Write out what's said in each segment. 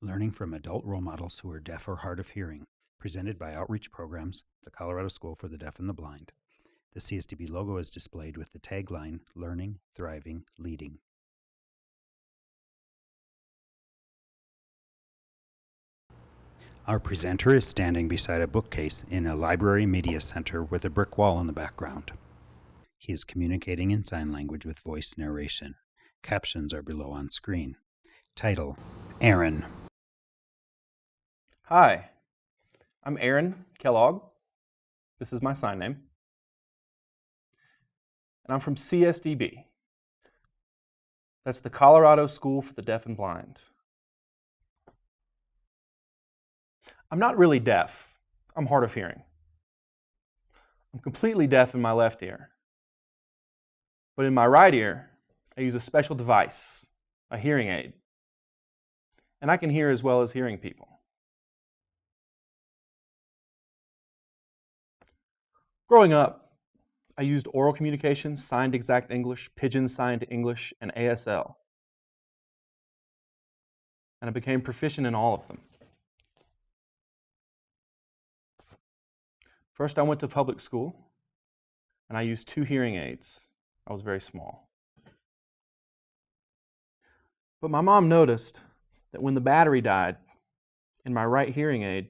Learning from adult role models who are deaf or hard of hearing, presented by Outreach Programs, the Colorado School for the Deaf and the Blind. The CSDB logo is displayed with the tagline, Learning, Thriving, Leading. Our presenter is standing beside a bookcase in a library media center with a brick wall in the background. He is communicating in sign language with voice narration. Captions are below on screen. Title, Aaron. Hi, I'm Aaron Kellogg. This is my sign name. And I'm from CSDB. That's the Colorado School for the Deaf and Blind. I'm not really deaf. I'm hard of hearing. I'm completely deaf in my left ear. But in my right ear, I use a special device, a hearing aid. And I can hear as well as hearing people. Growing up, I used oral communication, signed exact English, pidgin signed English, and ASL. And I became proficient in all of them. First, I went to public school, and I used 2 hearing aids. I was very small. But my mom noticed that when the battery died in my right hearing aid,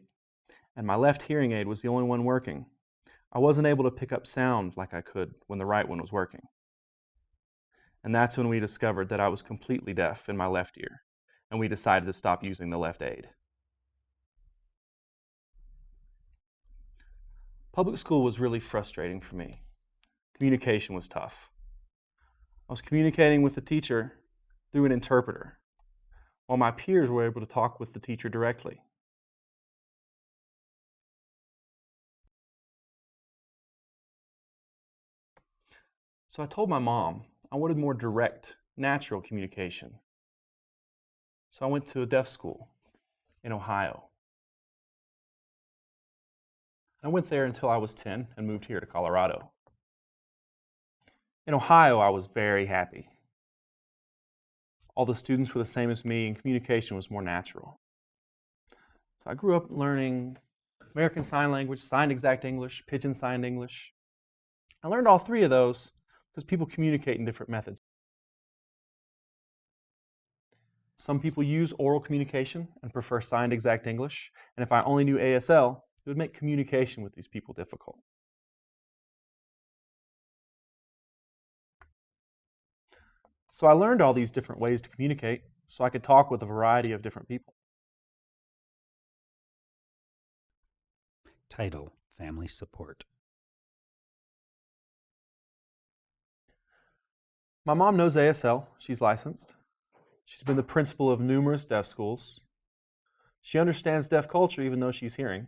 and my left hearing aid was the only one working, I wasn't able to pick up sound like I could when the right one was working. And that's when we discovered that I was completely deaf in my left ear, and we decided to stop using the left aid. Public school was really frustrating for me. Communication was tough. I was communicating with the teacher through an interpreter, while my peers were able to talk with the teacher directly. So I told my mom I wanted more direct, natural communication. So I went to a deaf school in Ohio. I went there until I was 10 and moved here to Colorado. In Ohio, I was very happy. All the students were the same as me, and communication was more natural. So I grew up learning American Sign Language, signed exact English, pidgin signed English. I learned all 3 of those because people communicate in different methods. Some people use oral communication and prefer signed exact English, and if I only knew ASL, it would make communication with these people difficult. So I learned all these different ways to communicate so I could talk with a variety of different people. Title, Family Support. My mom knows ASL. She's licensed. She's been the principal of numerous deaf schools. She understands deaf culture even though she's hearing.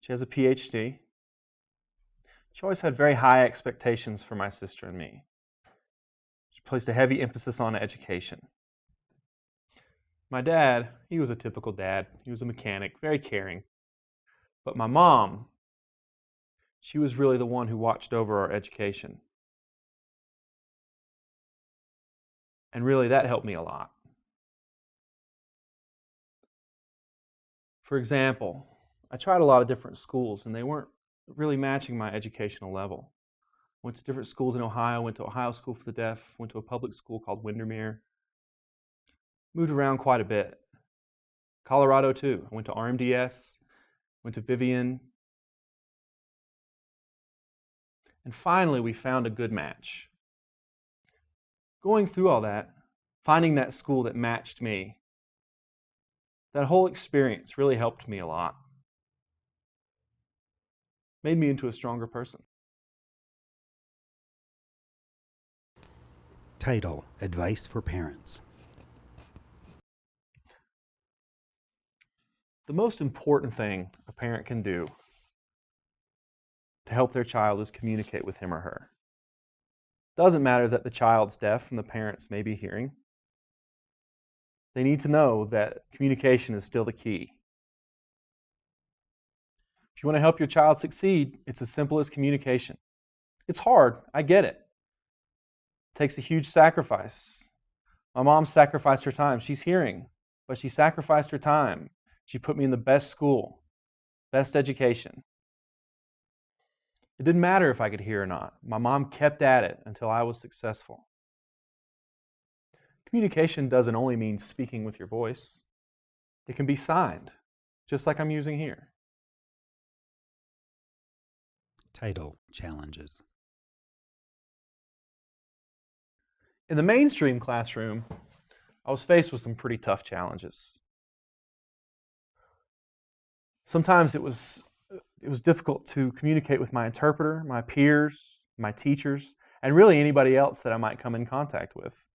She has a PhD. She always had very high expectations for my sister and me. She placed a heavy emphasis on education. My dad, he was a typical dad. He was a mechanic, very caring. But my mom, she was really the one who watched over our education. And really, that helped me a lot. For example, I tried a lot of different schools, and they weren't really matching my educational level. Went to different schools in Ohio, went to Ohio School for the Deaf, went to a public school called Windermere. Moved around quite a bit. Colorado, too. I went to RMDS, went to Vivian. And finally, we found a good match. Going through all that, finding that school that matched me, that whole experience really helped me a lot. Made me into a stronger person. Title, Advice for Parents. The most important thing a parent can do to help their child is communicate with him or her. Doesn't matter that the child's deaf and the parents may be hearing. They need to know that communication is still the key. If you want to help your child succeed, it's as simple as communication. It's hard, I get it. It takes a huge sacrifice My mom sacrificed her time. She's hearing, but she sacrificed her time. She put me in the best school, best education. It didn't matter if I could hear or not. My mom kept at it until I was successful. Communication doesn't only mean speaking with your voice. It can be signed, just like I'm using here. Title: Challenges. In the mainstream classroom, I was faced with some pretty tough challenges. Sometimes it was difficult to communicate with my interpreter, my peers, my teachers, and really anybody else that I might come in contact with.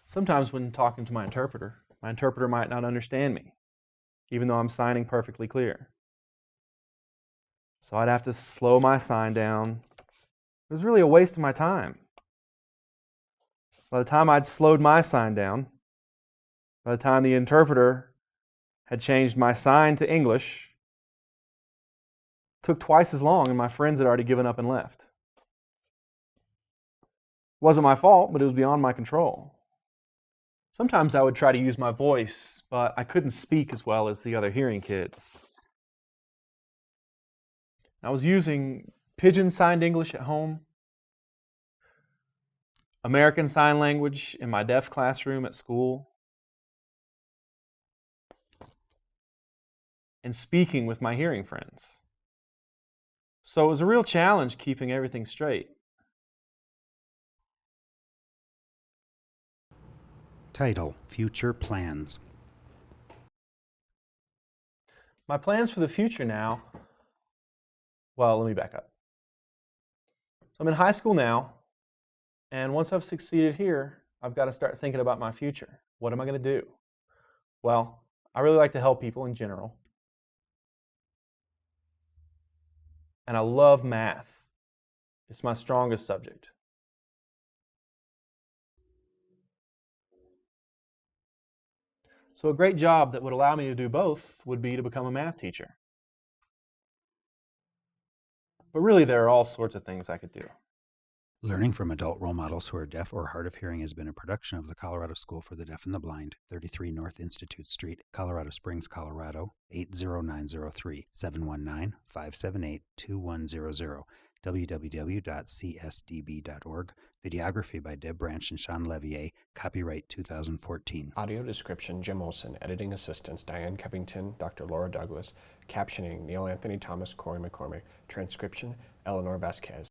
Sometimes when talking to my interpreter might not understand me, even though I'm signing perfectly clear. So I'd have to slow my sign down. It was really a waste of my time. By the time I'd slowed my sign down, by the time the interpreter had changed my sign to English, it took twice as long, and my friends had already given up and left. It wasn't my fault, but it was beyond my control. Sometimes I would try to use my voice, but I couldn't speak as well as the other hearing kids. I was using Pidgin signed English at home, American Sign Language in my deaf classroom at school, and speaking with my hearing friends. So it was a real challenge keeping everything straight. Title: Future Plans. My plans for the future now, well, let me back up. So I'm in high school now, and once I've succeeded here, I've got to start thinking about my future. What am I going to do? Well, I really like to help people in general. And I love math. It's my strongest subject. So a great job that would allow me to do both would be to become a math teacher. But really, there are all sorts of things I could do. Learning from adult role models who are deaf or hard of hearing has been a production of the Colorado School for the Deaf and the Blind, 33 North Institute Street, Colorado Springs, Colorado, 80903, 719-578-2100, www.csdb.org. Videography by Deb Branch and Sean Levier. Copyright 2014. Audio description, Jim Olson. Editing assistants, Diane Covington, Dr. Laura Douglas. Captioning, Neil Anthony Thomas, Corey McCormick. Transcription, Eleanor Vasquez.